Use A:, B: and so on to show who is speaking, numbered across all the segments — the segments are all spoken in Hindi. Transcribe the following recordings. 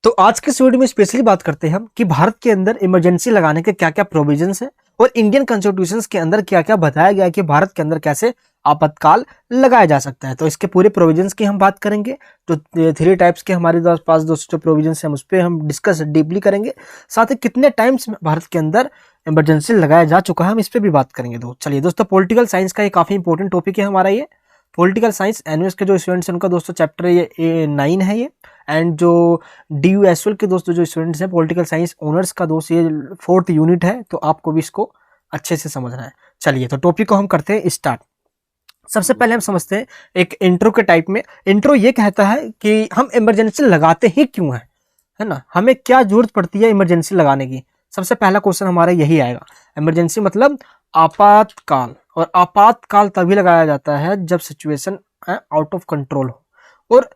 A: तो आज के इस वीडियो में स्पेशली बात करते हैं हम कि भारत के अंदर इमरजेंसी लगाने के क्या क्या प्रोविजंस हैं और इंडियन कॉन्स्टिट्यूशन के अंदर क्या क्या बताया गया है कि भारत के अंदर कैसे आपातकाल लगाया जा सकता है। तो इसके पूरे प्रोविजंस की हम बात करेंगे। तो 3 टाइप्स के हमारे पास दोस्तों प्रोविजंस हैं, हम उस पर हम डिस्कस डीपली करेंगे। साथ ही कितने टाइम्स भारत के अंदर इमरजेंसी लगाया जा चुका है, हम इस पर भी बात करेंगे। चलिए दोस्तों, पॉलिटिकल साइंस का ये काफी इंपॉर्टेंट टॉपिक है हमारा। ये पॉलिटिकल साइंस एनयूएस के जो स्टूडेंट्स हैं उनका दोस्तों चैप्टर ये 9 है ये। एंड जो DUSL के दोस्तों जो स्टूडेंट्स हैं पॉलिटिकल साइंस ऑनर्स का दोस्त ये 4th यूनिट है, तो आपको भी इसको अच्छे से समझना है। चलिए तो टॉपिक को हम करते हैं स्टार्ट। सबसे पहले हम समझते हैं एक इंट्रो के टाइप में। इंट्रो ये कहता है कि हम इमरजेंसी लगाते ही क्यों हैं, है ना, हमें क्या जरूरत पड़ती है इमरजेंसी लगाने की। सबसे पहला क्वेश्चन हमारा यही आएगा। इमरजेंसी मतलब आपातकाल, और आपातकाल तभी लगाया जाता है जब सिचुएशन आउट ऑफ कंट्रोल हो। और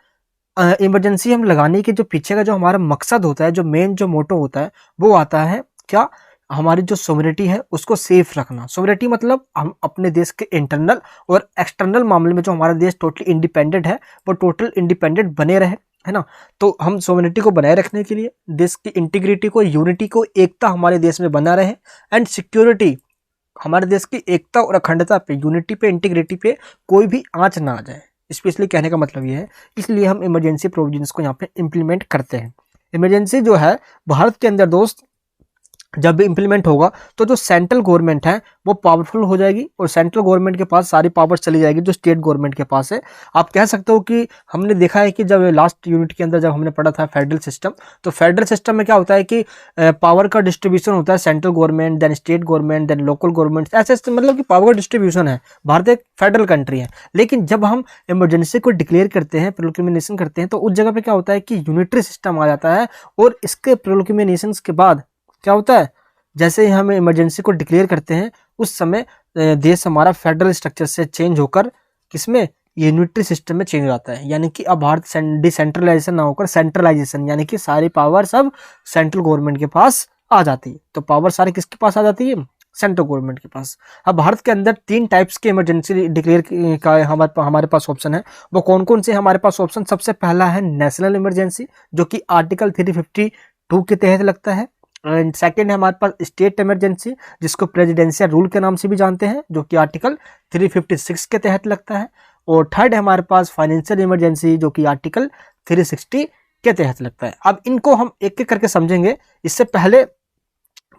A: इमरजेंसी हम लगाने के जो पीछे का जो हमारा मकसद होता है, जो मेन जो मोटो होता है, वो आता है क्या, हमारी जो सोवरेनिटी है उसको सेफ रखना। सोवरेनिटी मतलब हम अपने देश के इंटरनल और एक्सटर्नल मामले में जो हमारा देश टोटली इंडिपेंडेंट है वो टोटल इंडिपेंडेंट बने रहे, है ना। तो हम सोवरेनिटी को बनाए रखने के लिए, देश की इंटीग्रिटी को, यूनिटी को, एकता हमारे देश में बना रहे, एंड सिक्योरिटी, हमारे देश की एकता और अखंडता पे, यूनिटी पे, इंटीग्रिटी पे कोई भी आंच ना आ जाए। स्पेशली कहने का मतलब ये है, इसलिए हम इमरजेंसी प्रोविजंस को यहाँ पे इम्प्लीमेंट करते हैं। इमरजेंसी जो है भारत के अंदर दोस्त जब भी इम्प्लीमेंट होगा तो जो सेंट्रल गवर्नमेंट है वो पावरफुल हो जाएगी और सेंट्रल गवर्नमेंट के पास सारी पावर चली जाएगी जो स्टेट गवर्नमेंट के पास है। आप कह सकते हो कि हमने देखा है कि जब लास्ट यूनिट के अंदर जब हमने पढ़ा था फेडरल सिस्टम, तो फेडरल सिस्टम में क्या होता है कि पावर का डिस्ट्रीब्यूशन होता है, central government, then state government, then local government, ऐसे मतलब कि पावर डिस्ट्रीब्यूशन है। भारत एक फेडरल कंट्री है। लेकिन जब हम इमरजेंसी को डिक्लेयर करते हैं, प्रोक्लेमेशन करते हैं, तो उस जगह पे क्या होता है कि यूनिटरी सिस्टम आ जाता है। और इसके प्रोक्लेमेशन के बाद क्या होता है, जैसे ही हम इमरजेंसी को डिक्लेयर करते हैं उस समय देश हमारा फेडरल स्ट्रक्चर से चेंज होकर किसमें, यूनिटरी सिस्टम में चेंज हो जाता है। यानी कि अब भारत डिसेंट्रलाइजेशन ना होकर सेंट्रलाइजेशन, यानी कि सारी पावर सब सेंट्रल गवर्नमेंट के पास आ जाती है। तो पावर सारी किसके पास आ जाती है, सेंट्रल गवर्नमेंट के पास। अब भारत के अंदर 3 टाइप्स के इमरजेंसी डिक्लेयर का हमारे पास ऑप्शन है। वो कौन कौन से हमारे पास ऑप्शन, सबसे पहला है नेशनल इमरजेंसी जो कि आर्टिकल 352 के तहत लगता है। एंड सेकेंड है हमारे पास स्टेट इमरजेंसी जिसको प्रेसिडेंशियल रूल के नाम से भी जानते हैं, जो कि आर्टिकल 356 के तहत लगता है। और थर्ड है हमारे पास फाइनेंशियल इमरजेंसी जो कि आर्टिकल 360 के तहत लगता है। अब इनको हम एक एक करके समझेंगे। इससे पहले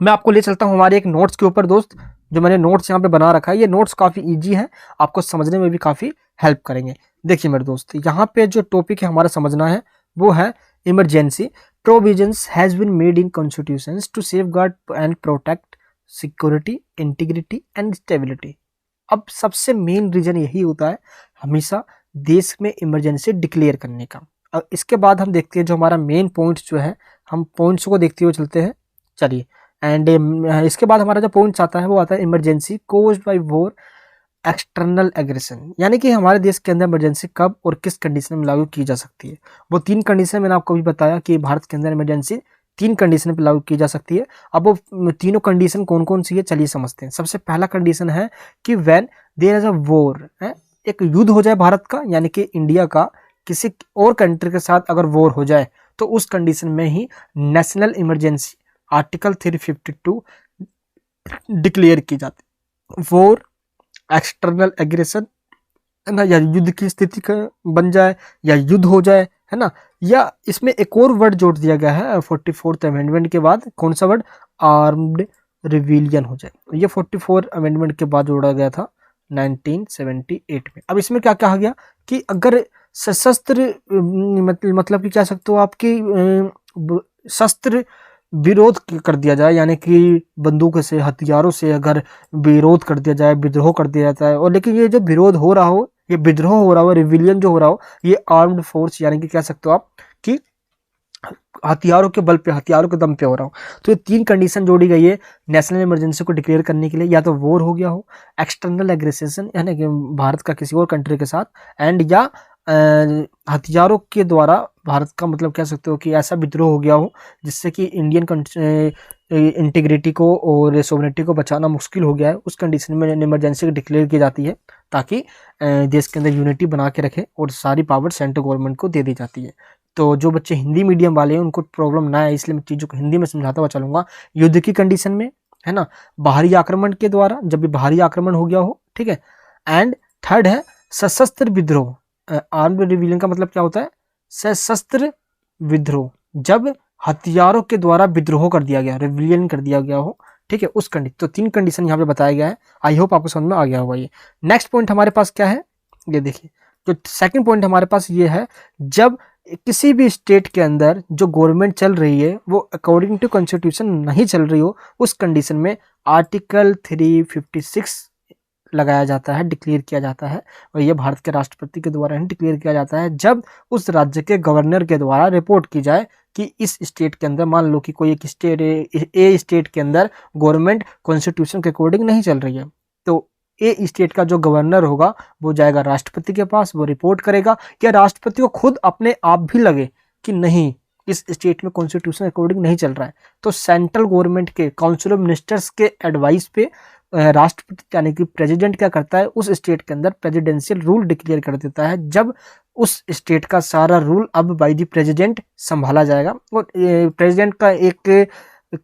A: मैं आपको ले चलता हूं हमारे एक नोट्स के ऊपर दोस्त, जो मैंने नोट्स यहाँ पे बना रखा है। ये नोट्स काफी ईजी है, आपको समझने में भी काफी हेल्प करेंगे। देखिए मेरे दोस्त, यहाँ पे जो टॉपिक है हमारा समझना है वो है emergency provisions has been made in constitutions to safeguard and protect security, integrity and stability। अब सबसे मेन रीजन यही होता है हमेशा देश में इमरजेंसी डिक्लेयर करने का। अब इसके बाद हम देखते हैं जो हमारा मेन पॉइंट्स जो है, हम पॉइंट्स को देखते हुए चलते हैं। चलिए, एंड इसके बाद हमारा जो पॉइंट्स आता है वो आता है emergency caused by war, external aggression, यानी कि हमारे देश के अंदर इमरजेंसी कब और किस कंडीशन में लागू की जा सकती है। वो 3 कंडीशन मैंने आपको भी बताया कि भारत के अंदर इमरजेंसी 3 कंडीशन पे लागू की जा सकती है। अब वो तीनों कंडीशन कौन कौन सी है, चलिए समझते हैं। सबसे पहला कंडीशन है कि when there is a war, एक युद्ध हो जाए भारत का, यानी कि इंडिया का किसी और कंट्री के साथ अगर वॉर हो जाए, तो उस कंडीशन में ही नेशनल इमरजेंसी आर्टिकल 352 डिक्लेयर की जाती। वॉर, एक्सटर्नल एग्रेशन, है ना, या युद्ध की स्थिति का बन जाए या युद्ध हो जाए, है ना, या इसमें एक और वर्ड जोड़ दिया गया है 44th अमेंडमेंट के बाद। कौन सा वर्ड, आर्म्ड रिविलियन हो जाए। ये 44 अमेंडमेंट के बाद जोड़ा गया था 1978 में। अब इसमें क्या कहा गया कि अगर सशस्त्र मतलब कि क्या सकते हो आपकी शस्त्र विरोध कर दिया जाए, यानी कि बंदूक से, हथियारों से अगर विरोध कर दिया जाए, विद्रोह कर दिया जाता है, और लेकिन ये जो विरोध हो रहा हो, ये विद्रोह हो रहा हो, रिविलियन जो हो रहा हो, ये आर्म्ड फोर्स, यानी कि कह सकते हो आप कि हथियारों के बल पे, हथियारों के दम पे हो रहा हो। तो ये 3 कंडीशन जोड़ी गई है नेशनल इमरजेंसी को डिक्लेयर करने के लिए। या तो वॉर हो गया हो, एक्सटर्नल एग्रेशन यानी कि भारत का किसी और कंट्री के साथ, एंड या हथियारों के द्वारा भारत का मतलब कह सकते हो कि ऐसा विद्रोह हो गया हो जिससे कि इंडियन इंटीग्रिटी को और सोवरेनिटी को बचाना मुश्किल हो गया है। उस कंडीशन में इमरजेंसी डिक्लेयर की जाती है ताकि देश के अंदर यूनिटी बना के रखे और सारी पावर सेंट्रल गवर्नमेंट को दे दी जाती है। तो जो बच्चे हिंदी मीडियम वाले हैं उनको प्रॉब्लम ना है, इसलिए मैं चीज़ों को हिंदी में समझाता हुआ चलूंगा। युद्ध की कंडीशन में, है ना, बाहरी आक्रमण के द्वारा, जब भी बाहरी आक्रमण हो गया हो, ठीक है। एंड थर्ड है सशस्त्र विद्रोह। आर्म्ड रिबेलियन का मतलब क्या होता है? सशस्त्र विद्रोह, जब हथियारों के द्वारा विद्रोह कर दिया गया, रिबेलियन कर दिया गया हो, ठीक है, उस कंडीशन। तो 3 कंडीशन यहाँ पे बताया गया है। आई होप आपको समझ में आ गया होगा ये। नेक्स्ट पॉइंट हमारे पास क्या है, ये देखिए। जो सेकंड पॉइंट हमारे पास ये है, जब किसी भी स्टेट के अंदर जो गवर्नमेंट चल रही है वो अकॉर्डिंग टू कॉन्स्टिट्यूशन नहीं चल रही हो, उस कंडीशन में आर्टिकल 356 लगाया जाता है, डिक्लेयर किया जाता है। और ये भारत के राष्ट्रपति के द्वारा ही डिक्लेयर किया जाता है, जब उस राज्य के गवर्नर के द्वारा रिपोर्ट की जाए कि इस स्टेट के अंदर, मान लो कि कोई एक स्टेट ए स्टेट के अंदर गवर्नमेंट कॉन्स्टिट्यूशन के अकॉर्डिंग नहीं चल रही है, तो ए स्टेट का जो गवर्नर होगा वो जाएगा राष्ट्रपति के पास, वो रिपोर्ट करेगा। या राष्ट्रपति को खुद अपने आप भी लगे कि नहीं, इस स्टेट में कॉन्स्टिट्यूशन अकॉर्डिंग नहीं चल रहा है, तो सेंट्रल गवर्नमेंट के काउंसिल ऑफ मिनिस्टर्स के एडवाइस पे राष्ट्रपति यानी कि प्रेसिडेंट क्या करता है, उस स्टेट के अंदर प्रेसिडेंशियल रूल डिक्लेयर कर देता है। जब उस स्टेट का सारा रूल अब बाय द प्रेसिडेंट संभाला जाएगा, और प्रेसिडेंट का एक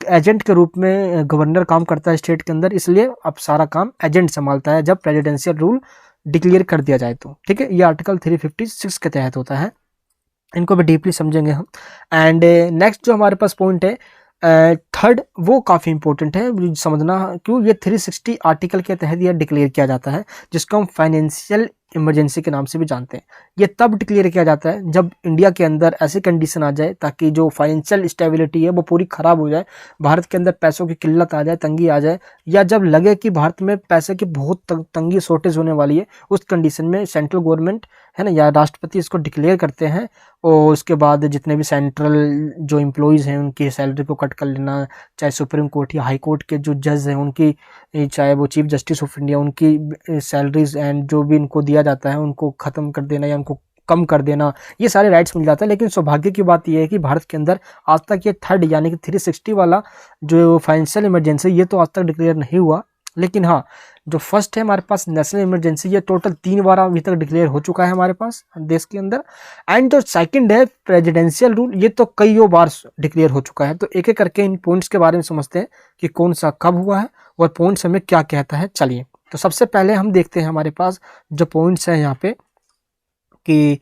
A: एजेंट के रूप में गवर्नर काम करता है स्टेट के अंदर, इसलिए अब सारा काम एजेंट संभालता है जब प्रेसिडेंशियल रूल डिक्लेयर कर दिया जाए तो, ठीक है। ये आर्टिकल 356 के तहत होता है, इनको भी डीपली समझेंगे हम। एंड नेक्स्ट जो हमारे पास पॉइंट है थर्ड, वो काफ़ी इंपॉर्टेंट है समझना, क्यों ये 360 आर्टिकल के तहत यह डिक्लेयर किया जाता है, जिसको हम फाइनेंशियल इमरजेंसी के नाम से भी जानते हैं। ये तब डिक्लेयर किया जाता है जब इंडिया के अंदर ऐसी कंडीशन आ जाए ताकि जो फाइनेंशियल स्टेबिलिटी है वो पूरी खराब हो जाए, भारत के अंदर पैसों की किल्लत आ जाए, तंगी आ जाए, या जब लगे कि भारत में पैसे की बहुत तंगी शॉर्टेज होने वाली है, उस कंडीशन में सेंट्रल गवर्नमेंट, है ना, या राष्ट्रपति इसको डिक्लेयर करते हैं। और उसके बाद जितने भी सेंट्रल जो एम्प्लॉयज़ हैं उनकी सैलरी को कट कर लेना, चाहे सुप्रीम कोर्ट या हाई कोर्ट के जो जज हैं उनकी, चाहे वो चीफ जस्टिस ऑफ इंडिया, उनकी सैलरीज एंड जो भी इनको दिया जाता है उनको ख़त्म कर देना या उनको कम कर देना, ये सारे राइट्स मिल जाता है। लेकिन सौभाग्य की बात यह है कि भारत के अंदर आज तक ये थर्ड यानी कि 360 वाला जो फाइनेंशियल इमरजेंसी, ये तो आज तक डिक्लेयर नहीं हुआ। लेकिन हाँ, जो फर्स्ट है हमारे पास नेशनल इमरजेंसी, ये टोटल 3 बार अभी तक डिक्लेयर हो चुका है हमारे पास देश के अंदर। एंड जो सेकंड है प्रेसिडेंशियल रूल, ये तो कईयों बार डिक्लेयर हो चुका है। तो एक एक करके इन पॉइंट्स के बारे में समझते हैं कि कौन सा कब हुआ है और पॉइंट्स हमें क्या कहता है। चलिए, तो सबसे पहले हम देखते हैं हमारे पास जो पॉइंट्स हैं यहाँ पे कि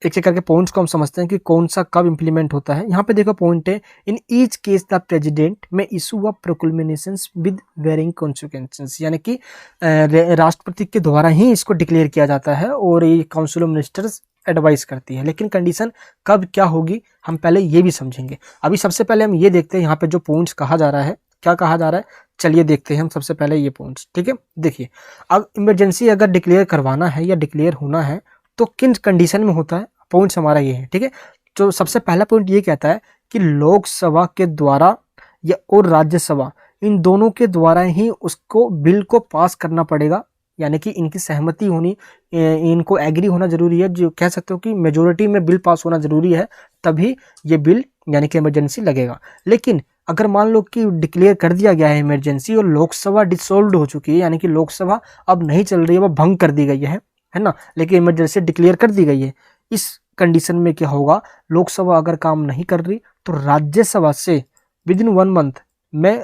A: एक एक करके पॉइंट्स को हम समझते हैं कि कौन सा कब इंप्लीमेंट होता है। यहाँ पे देखो पॉइंट है, in each case the president may issue a proclamations with varying consequences, यानी कि राष्ट्रपति के द्वारा ही इसको डिक्लेयर किया जाता है और ये काउंसिल ऑफ मिनिस्टर्स एडवाइस करती है। लेकिन कंडीशन कब क्या होगी हम पहले ये भी समझेंगे। अभी सबसे पहले हम ये देखते हैं यहाँ पे जो पॉइंट्स कहा जा रहा है, क्या कहा जा रहा है, चलिए देखते हैं हम सबसे पहले ये पॉइंट्स, ठीक है। देखिए, अब इमरजेंसी अगर डिक्लेयर करवाना है या डिक्लेयर होना है तो किन कंडीशन में होता है, पॉइंट्स हमारा ये है, ठीक है। तो सबसे पहला पॉइंट ये कहता है कि लोकसभा के द्वारा या और राज्यसभा, इन दोनों के द्वारा ही उसको बिल को पास करना पड़ेगा, यानी कि इनकी सहमति होनी, इनको एग्री होना जरूरी है। जो कह सकते हो कि मेजोरिटी में बिल पास होना जरूरी है, तभी ये बिल यानी कि इमरजेंसी लगेगा। लेकिन अगर मान लो कि डिक्लेयर कर दिया गया है इमरजेंसी और लोकसभा डिसॉल्व हो चुकी है, यानी कि लोकसभा अब नहीं चल रही है, वो भंग कर दी गई है ना, लेकिन इमरजेंसी डिक्लेयर कर दी गई है, इस कंडीशन में क्या होगा, लोकसभा अगर काम नहीं कर रही तो राज्यसभा से विद इन 1 मंथ में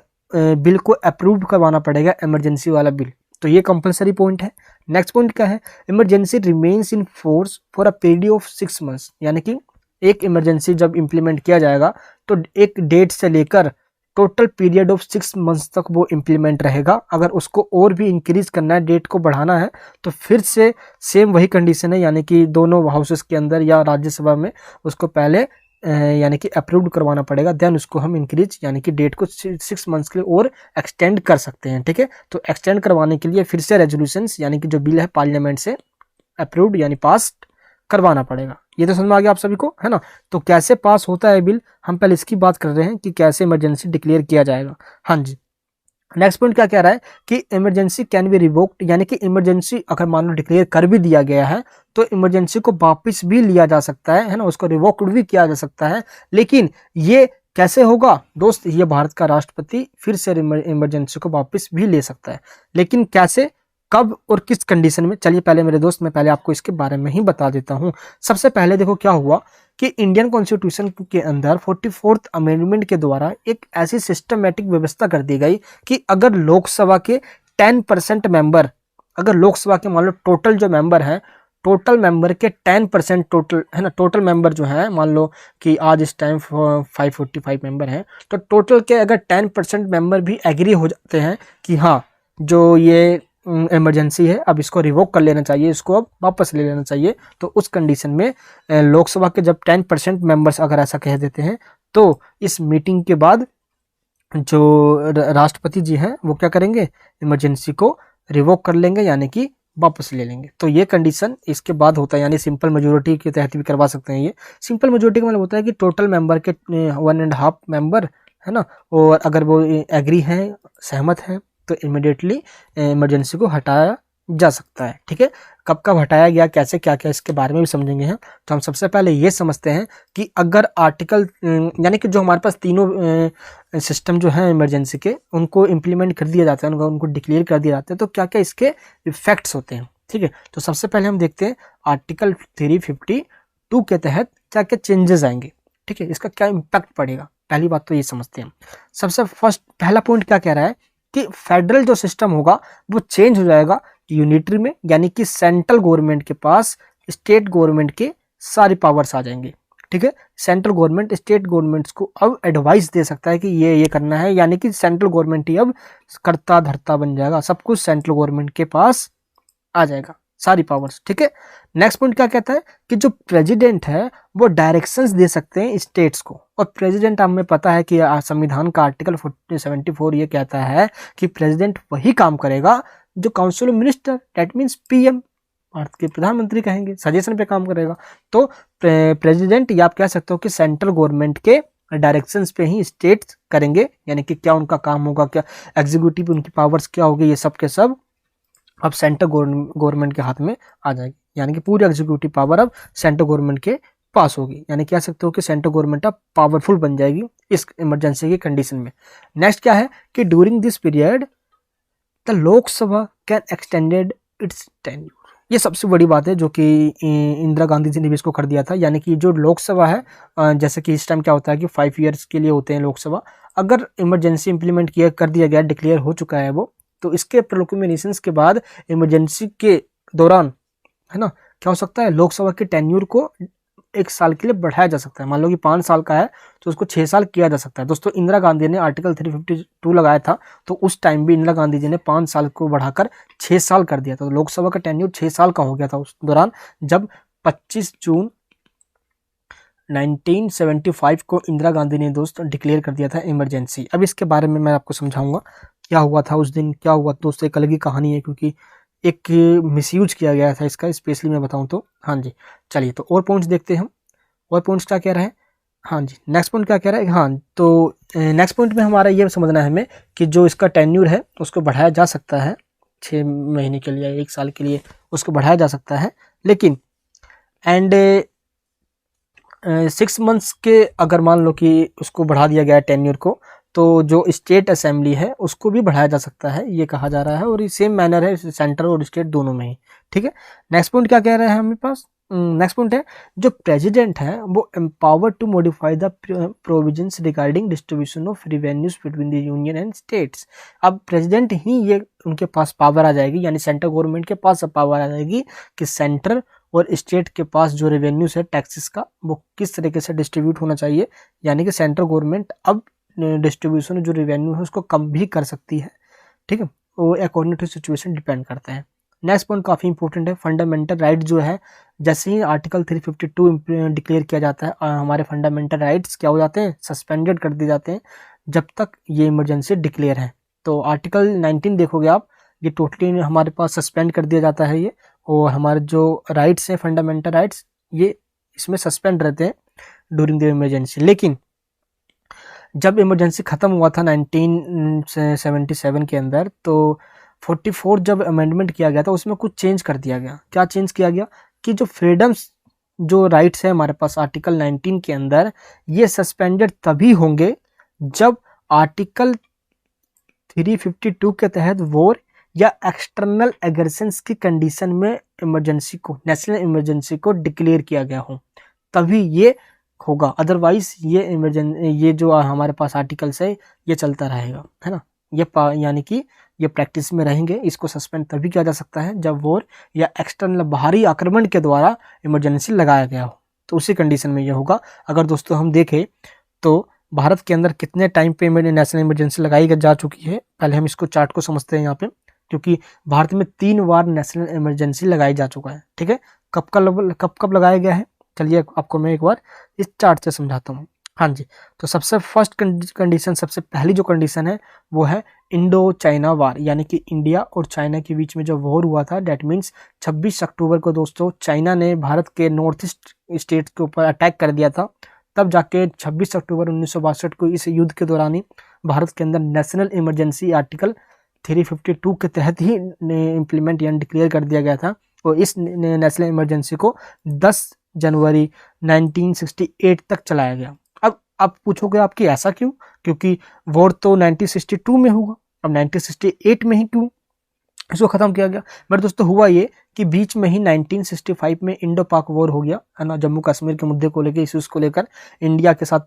A: बिल को अप्रूव करवाना पड़ेगा, इमरजेंसी वाला बिल। तो ये कंपलसरी पॉइंट है। नेक्स्ट पॉइंट क्या है, emergency remains in force for a period of 6 months, यानी कि एक इमरजेंसी जब इंप्लीमेंट किया जाएगा तो एक डेट से लेकर टोटल पीरियड ऑफ 6 मंथ्स तक वो इम्प्लीमेंट रहेगा। अगर उसको और भी इंक्रीज करना है, डेट को बढ़ाना है, तो फिर से सेम वही कंडीशन है, यानी कि दोनों हाउसेस के अंदर या राज्यसभा में उसको पहले यानी कि अप्रूव्ड करवाना पड़ेगा, देन उसको हम इंक्रीज यानी कि डेट को 6 मंथ्स के लिए और एक्सटेंड कर सकते हैं, ठीक है। तो एक्सटेंड करवाने के लिए फिर से रेजोल्यूशंस यानी कि जो बिल है पार्लियामेंट से अप्रूव्ड यानी पास करवाना पड़ेगा। ये तो समझ में आ गया आप सभी को, है ना। तो कैसे पास होता है बिल, हम पहले इसकी बात कर रहे हैं कि कैसे इमरजेंसी डिक्लेयर किया जाएगा। हाँ जी, नेक्स्ट पॉइंट क्या कह रहा है कि इमरजेंसी कैन बी रिवोक्ड, यानी कि इमरजेंसी अगर मान लो डिक्लेयर कर भी दिया गया है तो इमरजेंसी को वापस भी लिया जा सकता है ना, उसको रिवोक्ड भी किया जा सकता है। लेकिन ये कैसे होगा दोस्त, ये भारत का राष्ट्रपति फिर से इमरजेंसी को वापस भी ले सकता है, लेकिन कैसे, कब और किस कंडीशन में, चलिए पहले मेरे दोस्त मैं पहले आपको इसके बारे में ही बता देता हूं। सबसे पहले देखो क्या हुआ कि इंडियन कॉन्स्टिट्यूशन के अंदर 44th अमेंडमेंट के द्वारा एक ऐसी सिस्टमेटिक व्यवस्था कर दी गई कि अगर लोकसभा के 10% मेंबर, अगर लोकसभा के मान लो टोटल जो मेंबर है, टोटल मेंबर के 10% टोटल है ना, टोटल मेंबर जो है मान लो कि आज इस टाइम 545 मेंबर हैं, तो टोटल के अगर 10% मेंबर भी एग्री हो जाते हैं कि हाँ जो ये इमरजेंसी है अब इसको रिवोक कर लेना चाहिए, इसको अब वापस ले लेना चाहिए, तो उस कंडीशन में लोकसभा के जब 10% मेंबर्स अगर ऐसा कह देते हैं तो इस मीटिंग के बाद जो राष्ट्रपति जी हैं वो क्या करेंगे, इमरजेंसी को रिवोक कर लेंगे यानी कि वापस ले लेंगे। तो ये कंडीशन इसके बाद होता है, यानी सिंपल मेजोरिटी के तहत भी करवा सकते हैं। ये सिंपल मेजोरिटी का मतलब होता है कि टोटल मेंबर के 1.5 मेंबर है ना, और अगर वो एग्री हैं, सहमत हैं, तो इमिडिएटली इमरजेंसी को हटाया जा सकता है। ठीक है, कब कब हटाया गया, कैसे, क्या क्या, इसके बारे में भी समझेंगे हम। तो हम सबसे पहले ये समझते हैं कि अगर आर्टिकल यानी कि जो हमारे पास तीनों सिस्टम जो है इमरजेंसी के उनको इम्प्लीमेंट कर दिया जाता है, उनको डिक्लेयर कर दिया जाता है, तो क्या क्या इसके इफेक्ट्स होते हैं। ठीक है, तो सबसे पहले हम देखते हैं आर्टिकल 352 के तहत क्या क्या चेंजेस आएंगे। ठीक है, इसका क्या इम्पैक्ट पड़ेगा, पहली बात तो ये समझते हैं। सबसे फर्स्ट पहला पॉइंट क्या कह रहा है कि फेडरल जो सिस्टम होगा वो चेंज हो जाएगा यूनिटरी में, यानी कि सेंट्रल गवर्नमेंट के पास स्टेट गवर्नमेंट के सारी पावर्स आ जाएंगे। ठीक है, सेंट्रल गवर्नमेंट स्टेट गवर्नमेंट्स को अब एडवाइस दे सकता है कि ये करना है, यानी कि सेंट्रल गवर्नमेंट ही अब करता धरता बन जाएगा, सब कुछ सेंट्रल गवर्नमेंट के पास आ जाएगा, सारी पावर्स। ठीक है, नेक्स्ट पॉइंट क्या कहता है कि जो प्रेसिडेंट है वो डायरेक्शंस दे सकते हैं स्टेट्स को, और प्रेसिडेंट हमें पता है कि संविधान का आर्टिकल 74 ये कहता है कि प्रेसिडेंट वही काम करेगा जो council of minister, that means PM, Bharat के प्रधानमंत्री कहेंगे, सजेशन पे काम करेगा। तो प्रेसिडेंट या आप कह सकते हो कि सेंट्रल गवर्नमेंट के डायरेक्शंस पे ही स्टेट्स करेंगे, यानी कि क्या उनका काम होगा, क्या एग्जीक्यूटिव उनकी पावर्स क्या होगी, ये सब के सब अब सेंट्रल गवर्नमेंट के हाथ में आ जाएगी, यानी कि पूरी एग्जीक्यूटिव पावर अब सेंट्रल गवर्नमेंट के पास होगी, यानी कह सकते हो कि सेंट्रल गवर्नमेंट अब पावरफुल बन जाएगी इस इमरजेंसी की कंडीशन में। नेक्स्ट क्या है कि during this period the Lok Sabha can extended it's tenure. ये सबसे बड़ी बात है जो कि इंदिरा गांधी जी ने भी इसको कर दिया था, यानी कि जो लोकसभा है जैसे कि इस टाइम क्या होता है कि 5 ईयर्स के लिए होते हैं लोकसभा, अगर इमरजेंसी इंप्लीमेंट किया कर दिया गया, डिक्लेयर हो चुका है वो, तो इसके प्रोक्लेमेशंस के बाद इमरजेंसी के दौरान है ना क्या हो सकता है, लोकसभा के टेन्यूर को 1 साल के लिए बढ़ाया जा सकता है। मान लो कि 5 साल का है तो उसको 6 साल किया जा सकता है। दोस्तों इंदिरा गांधी ने आर्टिकल 352 लगाया था, तो उस टाइम भी इंदिरा गांधी जी ने 5 साल को बढ़ाकर 6 साल कर दिया था, तो लोकसभा का टेन्यूर 6 साल का हो गया था उस दौरान, जब 25 जून 1975 को इंदिरा गांधी ने दोस्तों डिक्लेयर कर दिया था इमरजेंसी। अब इसके बारे में मैं आपको समझाऊंगा क्या हुआ था उस दिन, क्या हुआ दोस्तों, एक अलग ही कहानी है क्योंकि एक मिसयूज किया गया था इसका, स्पेशली मैं बताऊं तो। हाँ जी, चलिए तो और पॉइंट्स देखते हैं हम, और पॉइंट्स क्या कह रहे हैं। हाँ जी, नेक्स्ट पॉइंट क्या कह रहा है, हाँ तो नेक्स्ट पॉइंट में हमारा ये समझना है हमें कि जो इसका टेन्यूर है उसको बढ़ाया जा सकता है 6 महीने के लिए, 1 साल के लिए उसको बढ़ाया जा सकता है, लेकिन एंड 6 मंथ्स के अगर मान लो कि उसको बढ़ा दिया गया है टेन्यूर को, तो जो स्टेट असेंबली है उसको भी बढ़ाया जा सकता है, ये कहा जा रहा है, और ये सेम मैनर है सेंटर और स्टेट दोनों में ही। ठीक है, नेक्स्ट पॉइंट क्या कह रहे हैं हमारे पास, नेक्स्ट पॉइंट है जो प्रेसिडेंट है वो empower to modify the provisions regarding distribution of revenues between the union and states. अब प्रेसिडेंट ही ये उनके पास पावर आ जाएगी, यानी सेंट्रल गवर्नमेंट के पास पावर आ जाएगी कि सेंटर और स्टेट के पास जो रेवेन्यूज है टैक्सेस का वो किस तरीके से डिस्ट्रीब्यूट होना चाहिए, यानी कि सेंट्रल गवर्नमेंट अब डिस्ट्रीब्यूशन जो रेवेन्यू है उसको कम भी कर सकती है। ठीक है, वो अकॉर्डिंग टू सिचुएशन डिपेंड करता है। नेक्स्ट पॉइंट काफ़ी इंपॉर्टेंट है, फंडामेंटल राइट जो है, जैसे ही आर्टिकल 352 डिक्लेयर किया जाता है हमारे फंडामेंटल राइट्स क्या हो जाते हैं, सस्पेंडेड कर दिए जाते हैं जब तक ये इमरजेंसी डिक्लेयर है। तो आर्टिकल 19 देखोगे आप, ये टोटली हमारे पास सस्पेंड कर दिया जाता है ये, और हमारे जो राइट्स हैं फंडामेंटल राइट्स ये इसमें सस्पेंड रहते हैं ड्यूरिंग द इमरजेंसी। लेकिन जब इमरजेंसी ख़त्म हुआ था 1977 के अंदर, तो 44 जब अमेंडमेंट किया गया था उसमें कुछ चेंज कर दिया गया। क्या चेंज किया गया कि जो फ्रीडम्स जो राइट्स है हमारे पास आर्टिकल 19 के अंदर, ये सस्पेंडेड तभी होंगे जब आर्टिकल 352 के तहत वॉर या एक्सटर्नल एग्रेशंस की कंडीशन में इमरजेंसी को, नेशनल इमरजेंसी को डिक्लेयर किया गया हो, तभी ये होगा। अदरवाइज ये जो हमारे पास आर्टिकल्स है ये चलता रहेगा, है ना। ये यानी कि ये प्रैक्टिस में रहेंगे। इसको सस्पेंड तभी किया जा सकता है जब वॉर या एक्सटर्नल बाहरी आक्रमण के द्वारा इमरजेंसी लगाया गया हो, तो उसी कंडीशन में ये होगा। अगर दोस्तों हम देखें तो भारत के अंदर कितने टाइम पे नेशनल इमरजेंसी लगाई जा चुकी है, पहले हम इसको चार्ट को समझते हैं यहाँ पे, क्योंकि भारत में 3 बार नेशनल इमरजेंसी लगाई जा चुका है। ठीक है, कब कब लगाया गया है, चलिए आपको मैं एक बार इस चार्ट से समझाता हूँ। हाँ जी, तो सबसे फर्स्ट कंडीशन, सबसे पहली जो कंडीशन है वो है इंडो चाइना वार, यानी कि इंडिया और चाइना के बीच में जो वॉर हुआ था। डेट मीन्स 26 अक्टूबर को दोस्तों चाइना ने भारत के नॉर्थ ईस्ट स्टेट के ऊपर अटैक कर दिया था। तब जाके 26 अक्टूबर 1962 को इस युद्ध के दौरान ही भारत के अंदर नेशनल इमरजेंसी आर्टिकल 352 के तहत ही इम्प्लीमेंट यानी डिक्लेयर कर दिया गया था। और इस नेशनल इमरजेंसी को 10 जनवरी 1968 तक चलाया गया। अब आप पूछोगे आपकी ऐसा क्यों, क्योंकि वॉर तो 1962 में हुआ, अब 1968 में ही क्यों इसको खत्म किया गया। मेरे दोस्तों हुआ ये कि बीच में ही 1965 में इंडो पाक वॉर हो गया, है ना, जम्मू कश्मीर के मुद्दे को लेकर, इश्यूज को लेकर इंडिया के साथ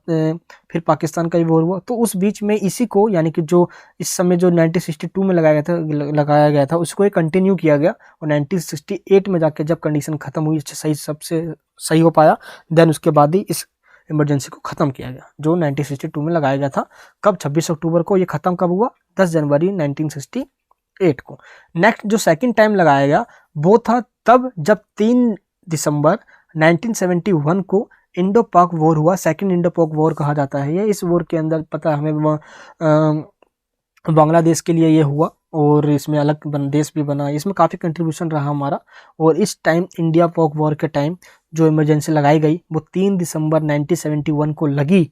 A: फिर पाकिस्तान का ही वॉर हुआ। तो उस बीच में इसी को, यानी कि जो इस समय जो 1962 में लगाया गया था उसको कंटिन्यू किया गया। और 1968 में जाके जब कंडीशन खत्म हुई, सही सबसे सही हो पाया, देन उसके बाद ही इस इमरजेंसी को खत्म किया गया जो 1962 में लगाया गया था। कब, 26 अक्टूबर को। ये खत्म कब हुआ, 10 जनवरी 1968 को। नेक्स्ट जो सेकंड टाइम लगाया गया वो था तब जब 3 दिसंबर 1971 को इंडो पाक वॉर हुआ। सेकंड इंडो पाक वॉर कहा जाता है ये। इस वॉर के अंदर पता है हमें बांग्लादेश के लिए ये हुआ और इसमें अलग देश भी बना, इसमें काफ़ी कंट्रीब्यूशन रहा हमारा। और इस टाइम इंडिया पाक वॉर के टाइम जो इमरजेंसी लगाई गई वो 3 दिसंबर 1971 को लगी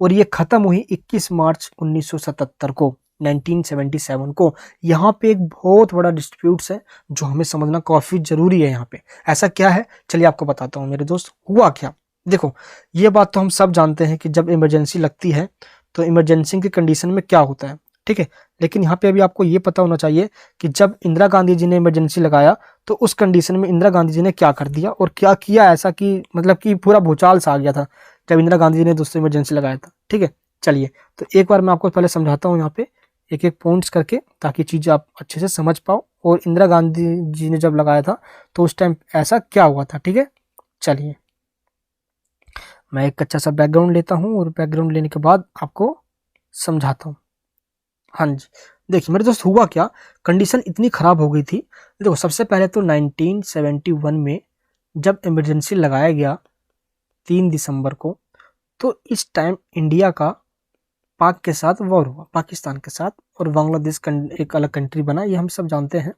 A: और ये खत्म हुई 21 मार्च 1977 को, 1977 को। यहाँ पे एक बहुत बड़ा डिस्प्यूट्स है जो हमें समझना काफ़ी ज़रूरी है। यहाँ पे ऐसा क्या है, चलिए आपको बताता हूँ मेरे दोस्त। हुआ क्या, देखो, ये बात तो हम सब जानते हैं कि जब इमरजेंसी लगती है तो इमरजेंसी की कंडीशन में क्या होता है, ठीक है। लेकिन यहाँ पे अभी आपको ये पता होना चाहिए कि जब इंदिरा गांधी जी ने इमरजेंसी लगाया तो उस कंडीशन में इंदिरा गांधी जी ने क्या कर दिया और क्या किया ऐसा कि मतलब कि पूरा भूचाल सा आ गया था जब इंदिरा गांधी जी ने दोस्तों इमरजेंसी लगाया था। ठीक है, चलिए तो एक बार मैं आपको पहले समझाता हूँ यहाँ पे एक एक पॉइंट्स करके, ताकि चीज़ें आप अच्छे से समझ पाओ। और इंदिरा गांधी जी ने जब लगाया था तो उस टाइम ऐसा क्या हुआ था। ठीक है, चलिए मैं एक अच्छा सा बैकग्राउंड लेता हूँ और बैकग्राउंड लेने के बाद आपको समझाता हूँ। हाँ जी, देखिए मेरे दोस्त हुआ क्या, कंडीशन इतनी ख़राब हो गई थी। देखो सबसे पहले तो 1971 में जब इमरजेंसी लगाया गया 3 दिसंबर को, तो इस टाइम इंडिया का पाक के साथ वॉर हुआ, पाकिस्तान के साथ, और बांग्लादेश एक अलग कंट्री बना, ये हम सब जानते हैं।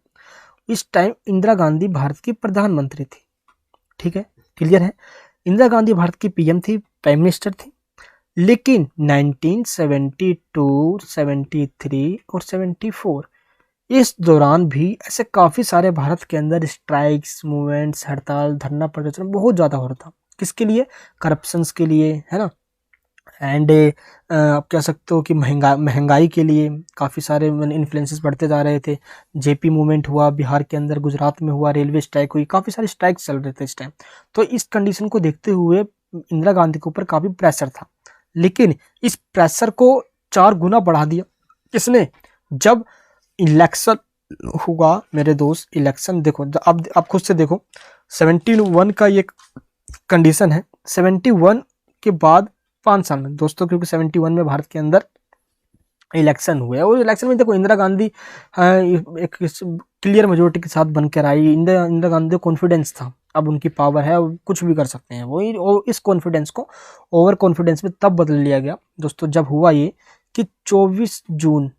A: इस टाइम इंदिरा गांधी भारत की प्रधानमंत्री थी। ठीक है, क्लियर है। इंदिरा गांधी भारत की पीएम थी, प्राइम मिनिस्टर थी। लेकिन 1972, 73 और 74 इस दौरान भी ऐसे काफ़ी सारे भारत के अंदर स्ट्राइक्स, मूवमेंट्स, हड़ताल, धरना प्रदर्शन बहुत ज़्यादा हो रहा था। किसके लिए, करप्शंस के लिए, है ना। एंड आप कह सकते हो कि महंगाई के लिए काफ़ी सारे इन्फ्लुएंसेस बढ़ते जा रहे थे। जेपी मूवमेंट हुआ बिहार के अंदर, गुजरात में हुआ, रेलवे स्ट्राइक हुई, काफ़ी सारे स्ट्राइक्स चल रहे थे इस टाइम। तो इस कंडीशन को देखते हुए इंदिरा गांधी के ऊपर काफ़ी प्रेशर था। लेकिन इस प्रेशर को 4 गुना बढ़ा दिया किसने, जब इलेक्शन हुआ मेरे दोस्त। इलेक्शन देखो, अब आप खुद से देखो, 71 का ये कंडीशन है। 71 के बाद 5 साल में दोस्तों, क्योंकि 71 में भारत के अंदर इलेक्शन हुए और इलेक्शन में देखो इंदिरा गांधी एक क्लियर मेजोरिटी के साथ बनकर आई। इंदिरा गांधी को कॉन्फिडेंस था, अब उनकी पावर है, कुछ भी कर सकते हैं वो। इस कॉन्फिडेंस को ओवर कॉन्फिडेंस में तब बदल लिया गया दोस्तों जब हुआ ये कि 24 जून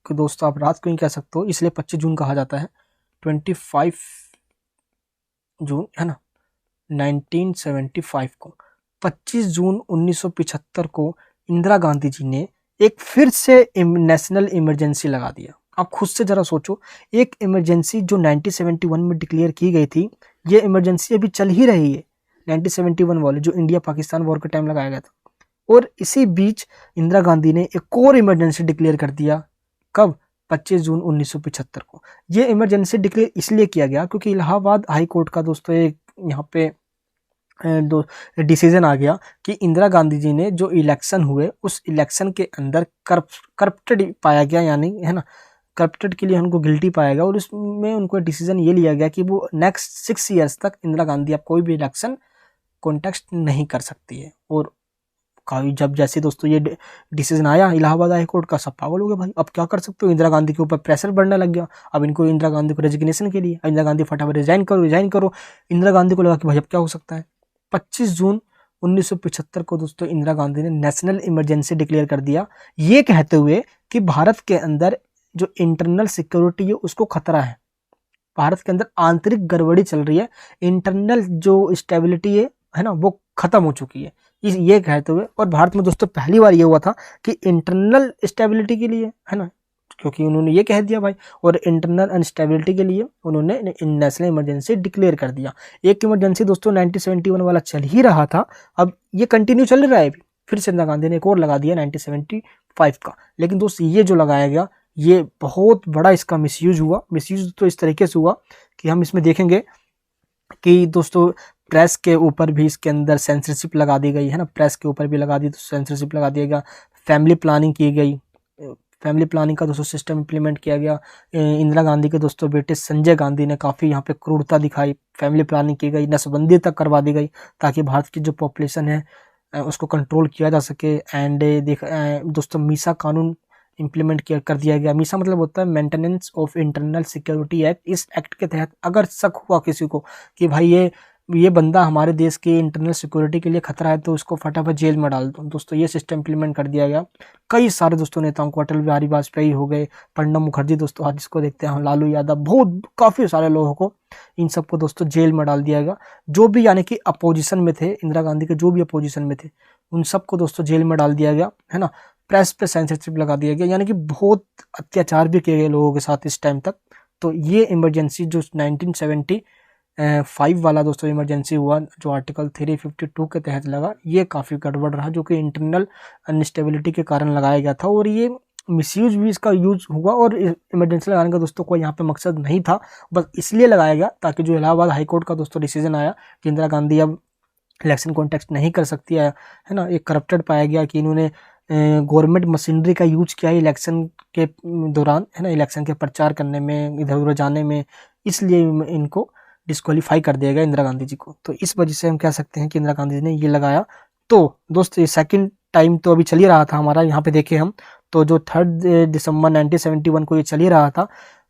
A: को, दोस्तों आप रात को ही कह सकते हो इसलिए 25 जून कहा जाता है, 25 जून है ना, 1975 को, 25 जून 1975 को इंदिरा गांधी जी ने एक फिर से नेशनल इमरजेंसी लगा दिया। आप खुद से जरा सोचो, एक इमरजेंसी जो 1971 में डिक्लेयर की गई थी, ये इमरजेंसी अभी चल ही रही है, 1971 वाली जो इंडिया पाकिस्तान वॉर के टाइम लगाया गया था। और इसी बीच इंदिरा गांधी ने एक और इमरजेंसी डिक्लेयर कर दिया, कब, 25 जून 1975 को। ये इमरजेंसी डिक्लेयर इसलिए किया गया क्योंकि इलाहाबाद हाई कोर्ट का दोस्तों एक यहाँ पे दो डिसीजन आ गया कि इंदिरा गांधी जी ने जो इलेक्शन हुए उस इलेक्शन के अंदर करप्टेड पाया गया, यानी है ना, करप्टेड के लिए उनको गिल्टी पाया गया और उसमें उनको डिसीजन ये लिया गया कि वो नेक्स्ट 6 ईयर्स तक इंदिरा गांधी अब कोई भी इलेक्शन कॉन्टेस्ट नहीं कर सकती है। और जब जैसे दोस्तों ये डिसीजन आया इलाहाबाद हाई कोर्ट का, सब पागल हो गए, भाई अब क्या कर सकते हो, इंदिरा गांधी के ऊपर प्रेशर बढ़ने लग गया। अब इनको इंदिरा गांधी को रेजिग्नेशन के लिए, इंदिरा गांधी फटाफट रिजाइन करो। इंदिरा गांधी को लगा कि भाई अब क्या हो सकता है। 25 जून 1975 को दोस्तों इंदिरा गांधी ने नेशनल इमरजेंसी डिक्लेयर कर दिया, ये कहते हुए कि भारत के अंदर जो इंटरनल सिक्योरिटी है उसको खतरा है, भारत के अंदर आंतरिक गड़बड़ी चल रही है, इंटरनल जो स्टेबिलिटी है ना वो खत्म हो चुकी है, ये कहते हुए। और भारत में दोस्तों पहली बार ये हुआ था कि इंटरनल स्टेबिलिटी के लिए, है ना, क्योंकि उन्होंने ये कह दिया भाई, और इंटरनल अनस्टेबिलिटी के लिए उन्होंने नेशनल इमरजेंसी डिक्लेयर कर दिया। एक इमरजेंसी दोस्तों 1971 वाला चल ही रहा था, अब ये कंटिन्यू चल रहा है, फिर से इंदिरा गांधी ने एक और लगा दिया 1975 का। लेकिन दोस्त ये जो लगाया गया ये बहुत बड़ा इसका मिसयूज हुआ। मिसयूज तो इस तरीके से हुआ कि हम इसमें देखेंगे कि दोस्तों प्रेस के ऊपर भी इसके अंदर सेंसरशिप लगा दी गई, है ना, प्रेस के ऊपर भी लगा दी, तो सेंसरशिप लगा दिया गया। फैमिली प्लानिंग की गई, फैमिली प्लानिंग का दोस्तों सिस्टम इंप्लीमेंट किया गया। इंदिरा गांधी के दोस्तों बेटे संजय गांधी ने काफ़ी यहाँ पे क्रूरता दिखाई, फैमिली प्लानिंग की गई, नसबंदी तक करवा दी गई ताकि भारत की जो पॉपुलेशन है उसको कंट्रोल किया जा सके। एंड दोस्तों मीसा कानून इंप्लीमेंट कर दिया गया। मीसा मतलब होता है maintenance of internal security act. इस एक्ट के तहत अगर शक हुआ किसी को कि भाई ये बंदा हमारे देश की इंटरनल सिक्योरिटी के लिए खतरा है तो उसको फटाफट जेल में डाल दो। दोस्तों ये सिस्टम इंप्लीमेंट कर दिया गया। कई सारे दोस्तों नेताओं को, अटल बिहारी वाजपेयी हो गए, प्रणब मुखर्जी दोस्तों आज जिसको देखते हैं, लालू यादव, बहुत काफ़ी सारे लोगों को, इन सबको दोस्तों जेल में डाल दिया गया। जो भी यानी कि अपोजिशन में थे, इंदिरा गांधी के जो भी अपोजिशन में थे उन सबको दोस्तों जेल में डाल दिया गया, है ना। प्रेस पे सेंसरशिप लगा दिया गया, यानी कि बहुत अत्याचार भी किए गए लोगों के साथ इस टाइम तक। तो ये इमरजेंसी जो 1975 वाला दोस्तों इमरजेंसी हुआ, जो आर्टिकल 352 के तहत लगा, ये काफ़ी गड़बड़ रहा, जो कि इंटरनल अनस्टेबिलिटी के कारण लगाया गया था। और ये मिसयूज भी इसका यूज हुआ, और इमरजेंसी लगाने का दोस्तों कोई यहाँ पे मकसद नहीं था, बस इसलिए लगाया गया ताकि जो इलाहाबाद हाई कोर्ट का दोस्तों डिसीजन आया कि इंदिरा गांधी अब इलेक्शन कॉन्टेस्ट नहीं कर सकती है ना, एक करप्टेड पाया गया कि इन्होंने गवर्नमेंट मशीनरी का यूज किया है इलेक्शन के दौरान, है ना, इलेक्शन के प्रचार करने में, इधर उधर जाने में, इसलिए इनको डिस्क्वालीफाई कर दिया गया इंदिरा गांधी जी को। तो इस वजह से हम कह सकते हैं कि इंदिरा गांधी जी ने ये लगाया। तो दोस्त ये सेकंड टाइम तो अभी चल ही रहा था हमारा, यहाँ पे देखे हम तो जो 3 दिसंबर 1971 को ये चल ही रहा था,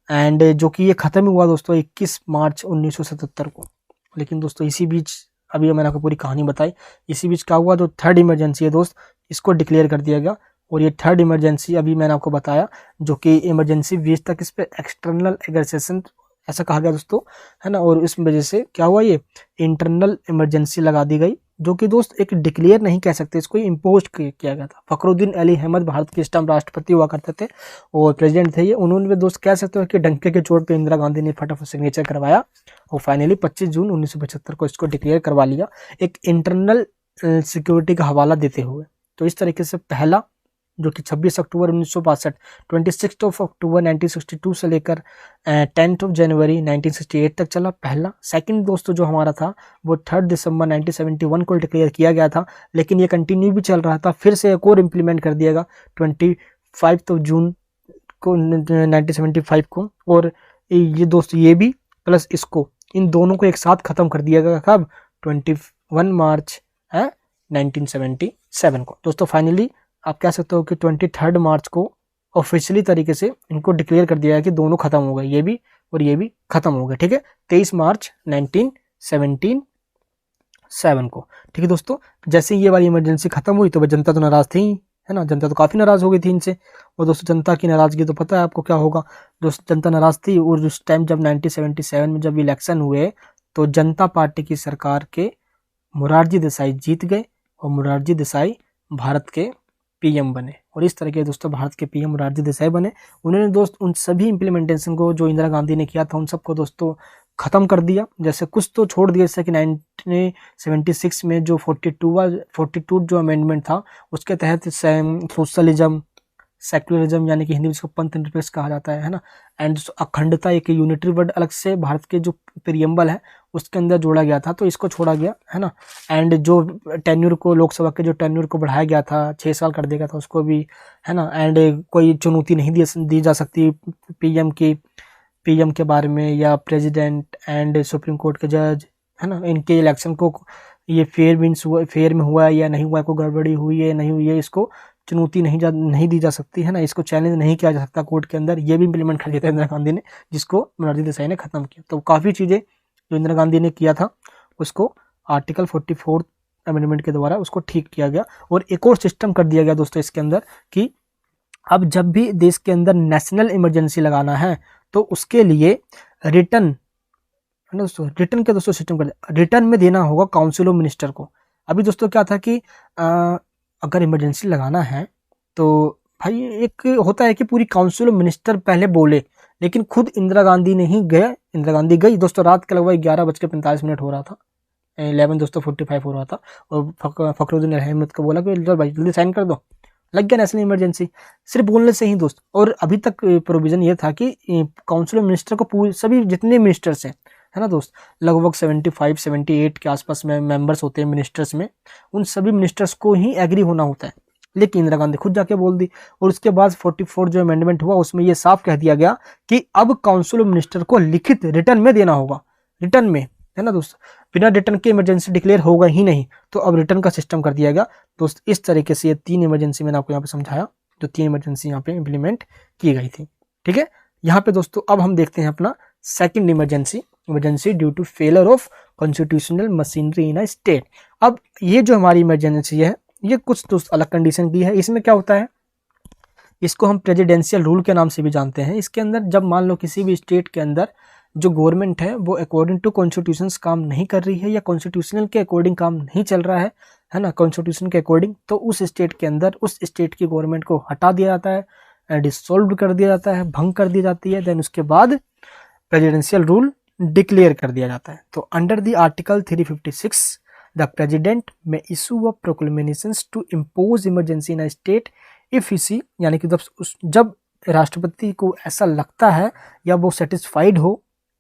A: एंड जो कि ये खत्म हुआ दोस्तों 21 मार्च 1977 को। लेकिन दोस्तों इसी बीच, अभी मैंने आपको पूरी कहानी बताई, इसी बीच क्या हुआ, जो थर्ड इमरजेंसी है दोस्त, इसको डिक्लेयर कर दिया गया। और ये थर्ड इमरजेंसी अभी मैंने आपको बताया, जो कि इमरजेंसी 20 तक इस पे एक्सटर्नल एग्रेशन ऐसा कहा गया दोस्तों, है ना। और इस वजह से क्या हुआ, ये इंटरनल इमरजेंसी लगा दी गई, जो कि दोस्त एक डिक्लेयर नहीं कह सकते, इसको इम्पोज किया गया था। फखरुद्दीन अली अहमद भारत के इस टाइम राष्ट्रपति हुआ करते थे और प्रेसिडेंट थे ये, उन्होंने दोस्त कह सकते हो कि डंके के चोट पे इंदिरा गांधी ने फटाफट सिग्नेचर करवाया और फाइनली 25 जून 1975 को इसको डिक्लेयर करवा लिया, एक इंटरनल सिक्योरिटी का हवाला देते हुए। तो इस तरीके से पहला जो कि 26 अक्टूबर 1962, 26 अक्टूबर 1962 से लेकर 10 जनवरी 1968 तक चला पहला। सेकंड दोस्तों जो हमारा था वो 3 दिसंबर 1971 को डिक्लेयर किया गया था, लेकिन ये कंटिन्यू भी चल रहा था, फिर से एक और इम्प्लीमेंट कर दिया गया 25 जून को 1975 को। और ये दोस्तों ये भी प्लस इसको, इन दोनों को एक साथ ख़त्म कर दिया गया कब, 21 मार्च 1977 को। दोस्तों फाइनली आप कह सकते हो कि 23 मार्च को ऑफिशियली तरीके से इनको डिक्लेयर कर दिया है कि दोनों खत्म हो गए, ये भी और ये भी खत्म हो गए, ठीक है, 23 मार्च 1977 को। ठीक है दोस्तों, जैसे ये वाली इमरजेंसी खत्म हुई तो जनता तो नाराज थी, है ना, जनता तो काफ़ी नाराज़ हो गई थी इनसे। और दोस्तों जनता की नाराज़गी तो पता है आपको क्या होगा, दोस्तों जनता नाराज़ थी। और उस टाइम जब 1977 में जब इलेक्शन हुए तो जनता पार्टी की सरकार के मोरारजी देसाई जीत गए और मोरारजी देसाई भारत के पीएम बने। और इस तरह के दोस्तों भारत के पीएम मोरारजी देसाई बने। उन्होंने दोस्त उन सभी इम्प्लीमेंटेशन को जो इंदिरा गांधी ने किया था उन सबको दोस्तों ख़त्म कर दिया, जैसे कुछ तो छोड़ दिया, जैसे कि 1976 में जो 42 जो अमेंडमेंट था उसके तहत सोशलिज्म, सेक्युलरिज्म यानी कि हिंदी में इसको पंथ निरपेक्ष कहा जाता है ना। एंड अखंडता एक यूनिटरी वर्ड अलग से भारत के जो प्रियम्बल है उसके अंदर जोड़ा गया था, तो इसको छोड़ा गया है ना। एंड जो टेन्यूर को, लोकसभा के जो टेन्यूर को बढ़ाया गया था, 6 साल कर दिया गया था उसको भी, है ना। एंड कोई चुनौती नहीं दी जा सकती पीएम के बारे में या प्रेसिडेंट एंड सुप्रीम कोर्ट के जज, है ना। इनके इलेक्शन को ये फेयर में हुआ है या नहीं हुआ है, कोई गड़बड़ी हुई है नहीं हुई है, इसको चुनौती नहीं दी जा सकती, है ना। इसको चैलेंज नहीं किया जा सकता कोर्ट के अंदर। ये भी इम्प्लीमेंट कर दिया था इंदिरा गांधी ने, जिसको मोरारजी देसाई ने खत्म किया। तो काफ़ी चीज़ें जो इंदिरा गांधी ने किया था उसको आर्टिकल 44 अमेंडमेंट के द्वारा उसको ठीक किया गया। और एक और सिस्टम कर दिया गया दोस्तों इसके अंदर कि अब जब भी देश के अंदर नेशनल इमरजेंसी लगाना है तो उसके लिए रिटर्न के दोस्तों सिस्टम कर दिया। रिटर्न में देना होगा काउंसिल ऑफ मिनिस्टर को। अभी दोस्तों क्या था कि अगर इमरजेंसी लगाना है तो भाई एक होता है कि पूरी काउंसिल ऑफ मिनिस्टर पहले बोले, लेकिन खुद इंदिरा गांधी नहीं गए। इंदिरा गांधी गई दोस्तों, रात के लगभग 11:45 हो रहा था, 11:45 हो रहा था, और फखरुद्दीन अहमद को बोला कि भाई जल्दी साइन कर दो, लग गया नेशनल इमरजेंसी सिर्फ बोलने से ही दोस्त। और अभी तक प्रोविजन ये था कि काउंसिल ऑफ मिनिस्टर को सभी जितने मिनिस्टर्स हैं, है ना दोस्त, लगभग 75-78 के आसपास में मेंबर्स होते हैं मिनिस्टर्स में, उन सभी मिनिस्टर्स को ही एग्री होना होता है। लेकिन इंदिरा गांधी खुद जाके बोल दी। और उसके बाद 44 जो अमेंडमेंट हुआ उसमें ये साफ कह दिया गया कि अब काउंसिल ऑफ मिनिस्टर को लिखित रिटर्न में देना होगा, रिटर्न में, है ना दोस्त। बिना रिटर्न के इमरजेंसी डिक्लेयर होगा ही नहीं, तो अब रिटर्न का सिस्टम कर दिया गया दोस्त। इस तरीके से ये 3 इमरजेंसी मैंने आपको यहाँ पे समझाया, जो 3 इमरजेंसी यहाँ पे इम्प्लीमेंट की गई थी, ठीक है। यहाँ पे दोस्तों अब हम देखते हैं अपना second emergency due to failure of constitutional machinery in a state. अब ये जो हमारी इमरजेंसी है ये कुछ दोस्त अलग कंडीशन की है। इसमें क्या होता है, इसको हम प्रेसिडेंशियल रूल के नाम से भी जानते हैं। इसके अंदर जब मान लो किसी भी स्टेट के अंदर जो गवर्नमेंट है वो अकॉर्डिंग टू कॉन्स्टिट्यूशन काम नहीं कर रही है या कॉन्स्टिट्यूशनल के अकॉर्डिंग काम नहीं चल रहा है ना, कॉन्स्टिट्यूशन के अकॉर्डिंग, तो उस स्टेट के अंदर उस स्टेट की गवर्नमेंट को हटा दिया जाता है, डिसॉल्व कर दिया जाता है, भंग कर दी जाती है। देन उसके बाद प्रेसिडेंशियल रूल डिक्लेयर कर दिया जाता है। तो under the article 356 the president may issue a proclamations to impose emergency in a state if he, यानी कि जब राष्ट्रपति को ऐसा लगता है या वो सेटिस्फाइड हो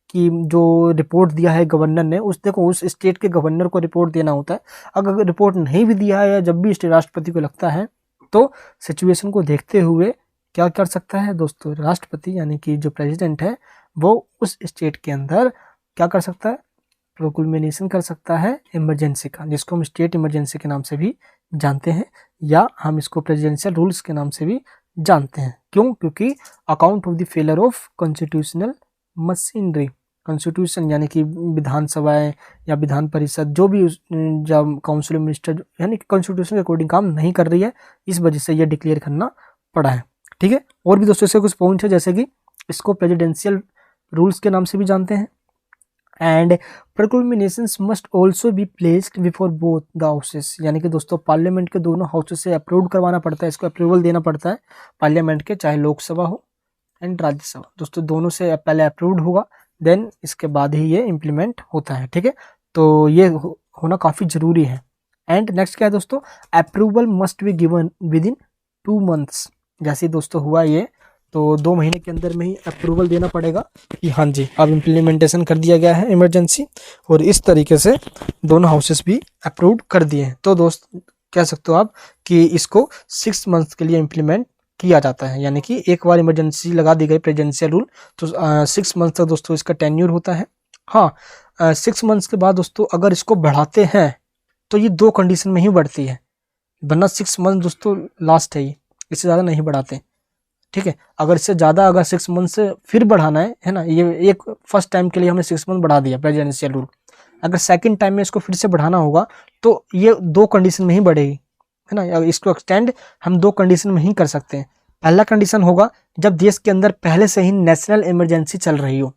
A: कि जो रिपोर्ट दिया है गवर्नर ने, उस स्टेट के गवर्नर को रिपोर्ट देना होता है। अगर रिपोर्ट नहीं भी दिया है या जब भी राष्ट्रपति को लगता है तो सिचुएशन को देखते हुए क्या कर सकता है दोस्तों, राष्ट्रपति यानी कि जो प्रेसिडेंट है वो उस स्टेट के अंदर क्या कर सकता है, प्रोक्लेमेशन कर सकता है इमरजेंसी का, जिसको हम स्टेट इमरजेंसी के नाम से भी जानते हैं या हम इसको प्रेसिडेंशियल रूल्स के नाम से भी जानते हैं। क्यों? क्योंकि account of the failure of constitutional machinery, constitution यानी कि विधानसभाएं या विधान परिषद जो भी जब काउंसिल ऑफ मिनिस्टर यानी कि कॉन्स्टिट्यूशन के अकॉर्डिंग काम नहीं कर रही है, इस वजह से यह डिक्लेयर करना पड़ा है, ठीक है। और भी दोस्तों इससे कुछ पॉइंट है, जैसे कि इसको प्रेसिडेंशियल रूल्स के नाम से भी जानते हैं। And proclamations must also be placed before both the houses, यानी कि दोस्तों पार्लियामेंट के दोनों हाउसेस से अप्रूव करवाना पड़ता है, इसको अप्रूवल देना पड़ता है पार्लियामेंट के, चाहे लोकसभा हो एंड राज्यसभा, दोस्तों दोनों से पहले अप्रूव्ड होगा, देन इसके बाद ही ये इम्प्लीमेंट होता है, ठीक है। तो ये होना काफ़ी ज़रूरी है। एंड नेक्स्ट क्या है दोस्तों, approval must be given with in 2 months. जैसे दोस्तों हुआ ये, तो 2 महीने के अंदर में ही अप्रूवल देना पड़ेगा कि हाँ जी अब इम्प्लीमेंटेशन कर दिया गया है इमरजेंसी, और इस तरीके से दोनों हाउसेस भी अप्रूव कर दिए हैं। तो दोस्त कह सकते हो आप कि इसको 6 मंथ्स के लिए इम्प्लीमेंट किया जाता है, यानी कि एक बार इमरजेंसी लगा दी गई प्रेसिडेंशियल रूल तो 6 मंथ तक दोस्तों इसका टेन्यूर होता है। हाँ 6 मंथ्स के बाद दोस्तों अगर इसको बढ़ाते हैं तो ये 2 कंडीशन में ही बढ़ती है, वरना 6 मंथ दोस्तों लास्ट है, इससे ज़्यादा नहीं बढ़ाते, ठीक है। अगर इससे ज़्यादा अगर 6 मंथ से फिर बढ़ाना है ना, ये एक फर्स्ट टाइम के लिए हमने 6 मंथ बढ़ा दिया प्रेसिडेंशियल रूल, अगर सेकंड टाइम में इसको फिर से बढ़ाना होगा तो ये 2 कंडीशन में ही बढ़ेगी, है ना। इसको एक्सटेंड हम 2 कंडीशन में ही कर सकते हैं। पहला कंडीशन होगा जब देश के अंदर पहले से ही नेशनल इमरजेंसी चल रही हो,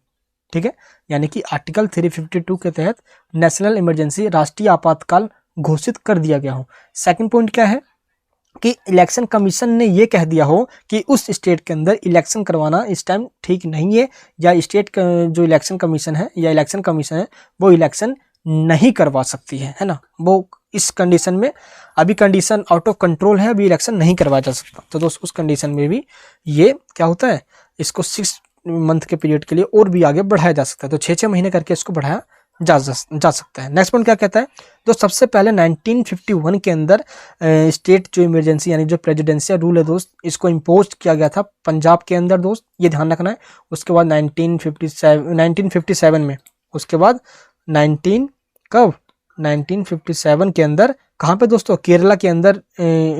A: ठीक है, यानी कि आर्टिकल 352 के तहत नेशनल इमरजेंसी राष्ट्रीय आपातकाल घोषित कर दिया गया हो। सेकंड पॉइंट क्या है कि इलेक्शन कमीशन ने ये कह दिया हो कि उस स्टेट के अंदर इलेक्शन करवाना इस टाइम ठीक नहीं है, या स्टेट का जो इलेक्शन कमीशन है या इलेक्शन कमीशन है वो इलेक्शन नहीं करवा सकती है ना, वो इस कंडीशन में अभी कंडीशन आउट ऑफ कंट्रोल है, अभी इलेक्शन नहीं करवाया जा सकता। तो दोस्त उस कंडीशन में भी ये क्या होता है, इसको 6 मंथ के पीरियड के लिए और भी आगे बढ़ाया जा सकता है। तो 6-6 महीने करके इसको बढ़ाया जा सकता है। नेक्स्ट पॉइंट क्या कहता है, तो सबसे पहले 1951 के अंदर स्टेट जो इमरजेंसी यानी जो प्रेसिडेंशियल रूल है दोस्त, इसको इम्पोज किया गया था पंजाब के अंदर दोस्त, ये ध्यान रखना है। उसके बाद 1957 में, उसके बाद 1957 के अंदर कहाँ पे दोस्तों, केरला के अंदर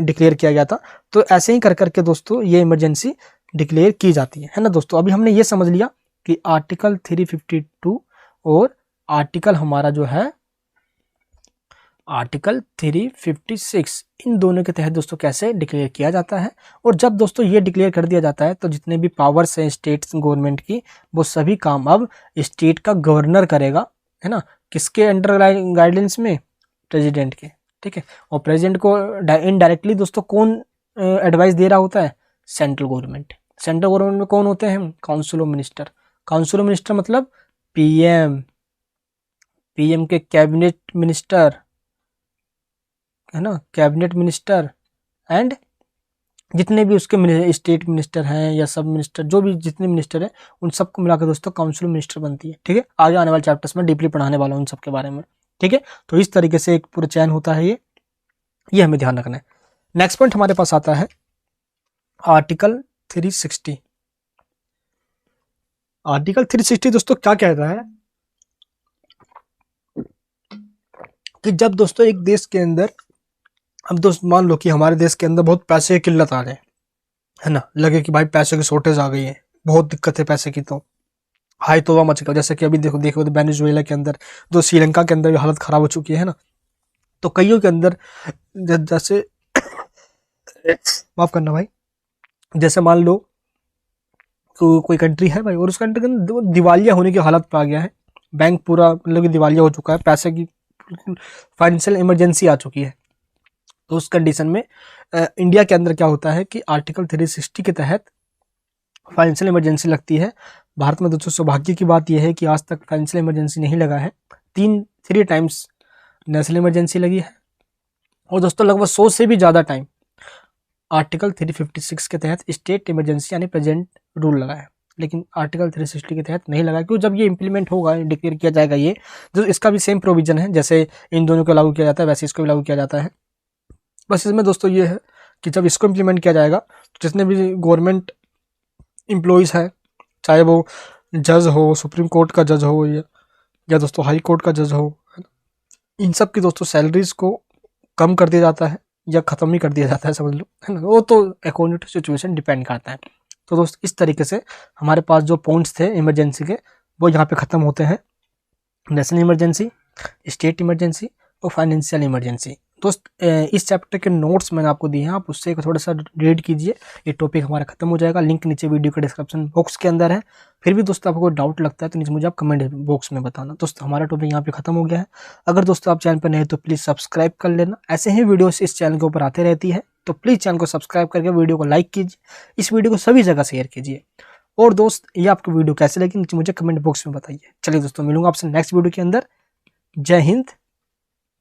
A: डिक्लेयर किया गया था। तो ऐसे ही कर करके दोस्तों ये इमरजेंसी डिक्लेयर की जाती है ना दोस्तों। अभी हमने ये समझ लिया कि आर्टिकल 352 और आर्टिकल हमारा जो है आर्टिकल 356, इन दोनों के तहत दोस्तों कैसे डिक्लेयर किया जाता है। और जब दोस्तों ये डिक्लेयर कर दिया जाता है तो जितने भी पावर्स हैं स्टेट गवर्नमेंट की, वो सभी काम अब स्टेट का गवर्नर करेगा, है ना। किसके अंडर गाइडेंस में, प्रेसिडेंट के, ठीक है। और प्रेसिडेंट को इनडायरेक्टली दोस्तों कौन एडवाइस दे रहा होता है, सेंट्रल गवर्नमेंट। सेंट्रल गवर्नमेंट में कौन होते हैं, council of minister. Council of minister मतलब पीएम के कैबिनेट मिनिस्टर, है ना, कैबिनेट मिनिस्टर एंड जितने भी उसके स्टेट मिनिस्टर हैं या सब मिनिस्टर, जो भी जितने मिनिस्टर हैं उन सबको मिलाकर दोस्तों काउंसिल मिनिस्टर बनती है, ठीक है। आगे आने वाले चैप्टर्स में डीपली पढ़ाने वाला हूं उन सब के बारे में, ठीक है। तो इस तरीके से एक पूरा चयन होता है, ये हमें ध्यान रखना है। नेक्स्ट पॉइंट हमारे पास आता है आर्टिकल 360। आर्टिकल 360 दोस्तों क्या कहता है कि जब दोस्तों एक देश के अंदर, अब दोस्त मान लो कि हमारे देश के अंदर बहुत पैसे की किल्लत आ जाए, है ना, लगे कि भाई पैसे की शॉर्टेज आ गई है, बहुत दिक्कत है पैसे की, तो हाई तोबा मच गया। जैसे कि अभी देखो वेनेजुएला के अंदर, जो श्रीलंका के अंदर भी हालत खराब हो चुकी है ना। तो कईयों के अंदर जैसे माफ करना भाई, जैसे मान लो तो कोई कंट्री है भाई और उस कंट्री के अंदर दिवालिया होने की हालत पे आ गया है, बैंक पूरा मतलब कि दिवालिया हो चुका है, पैसे की फाइनेंशियल इमरजेंसी आ चुकी है। तो उस कंडीशन में इंडिया के अंदर क्या होता है कि आर्टिकल 360 के तहत फाइनेंशियल इमरजेंसी लगती है। भारत में दोस्तों सौभाग्य की बात यह है कि आज तक फाइनेंशियल इमरजेंसी नहीं लगा है, 3 टाइम्स नेशनल इमरजेंसी लगी है, और दोस्तों लगभग 100 से भी ज़्यादा टाइम आर्टिकल 356 के तहत स्टेट इमरजेंसी यानी प्रेजेंट रूल लगा है। लेकिन आर्टिकल 360 के तहत नहीं लगा, क्योंकि जब ये इंप्लीमेंट होगा, डिक्लेयर किया जाएगा, ये जो इसका भी सेम प्रोविजन है, जैसे इन दोनों को लागू किया जाता है वैसे इसको भी लागू किया जाता है। बस इसमें दोस्तों ये है कि जब इसको इम्प्लीमेंट किया जाएगा तो जितने भी गवर्नमेंट एम्प्लॉयज़ हैं, चाहे वो जज हो, सुप्रीम कोर्ट का जज हो या दोस्तों हाई कोर्ट का जज हो, इन सब की दोस्तों सैलरीज को कम कर दिया जाता है या ख़त्म ही कर दिया जाता है, समझ लो, है ना। वो तो अकॉर्डिंग टू सिचुएशन डिपेंड करता है। तो दोस्त इस तरीके से हमारे पास जो पॉइंट्स थे इमरजेंसी के, वो यहाँ पे ख़त्म होते हैं। नेशनल इमरजेंसी, स्टेट इमरजेंसी और फाइनेंशियल इमरजेंसी। दोस्त इस चैप्टर के नोट्स मैंने आपको दिए हैं, आप उससे थोड़ा सा रीड कीजिए, ये टॉपिक हमारा खत्म हो जाएगा। लिंक नीचे वीडियो के डिस्क्रिप्शन बॉक्स के अंदर है। फिर भी दोस्तों आपको कोई डाउट लगता है तो नीचे मुझे आप कमेंट बॉक्स में बताना। दोस्तों हमारा टॉपिक यहाँ पे खत्म हो गया है। अगर दोस्तों आप चैनल पर नए तो प्लीज़ सब्सक्राइब कर लेना, ऐसे ही वीडियोस इस चैनल के ऊपर आते रहती है। तो प्लीज़ चैनल को सब्सक्राइब करके वीडियो को लाइक कीजिए, इस वीडियो को सभी जगह शेयर कीजिए। और दोस्त ये आपको वीडियो कैसे लगी नीचे मुझे कमेंट बॉक्स में बताइए। चलिए दोस्तों मिलूंगा आपसे नेक्स्ट वीडियो के अंदर। जय हिंद,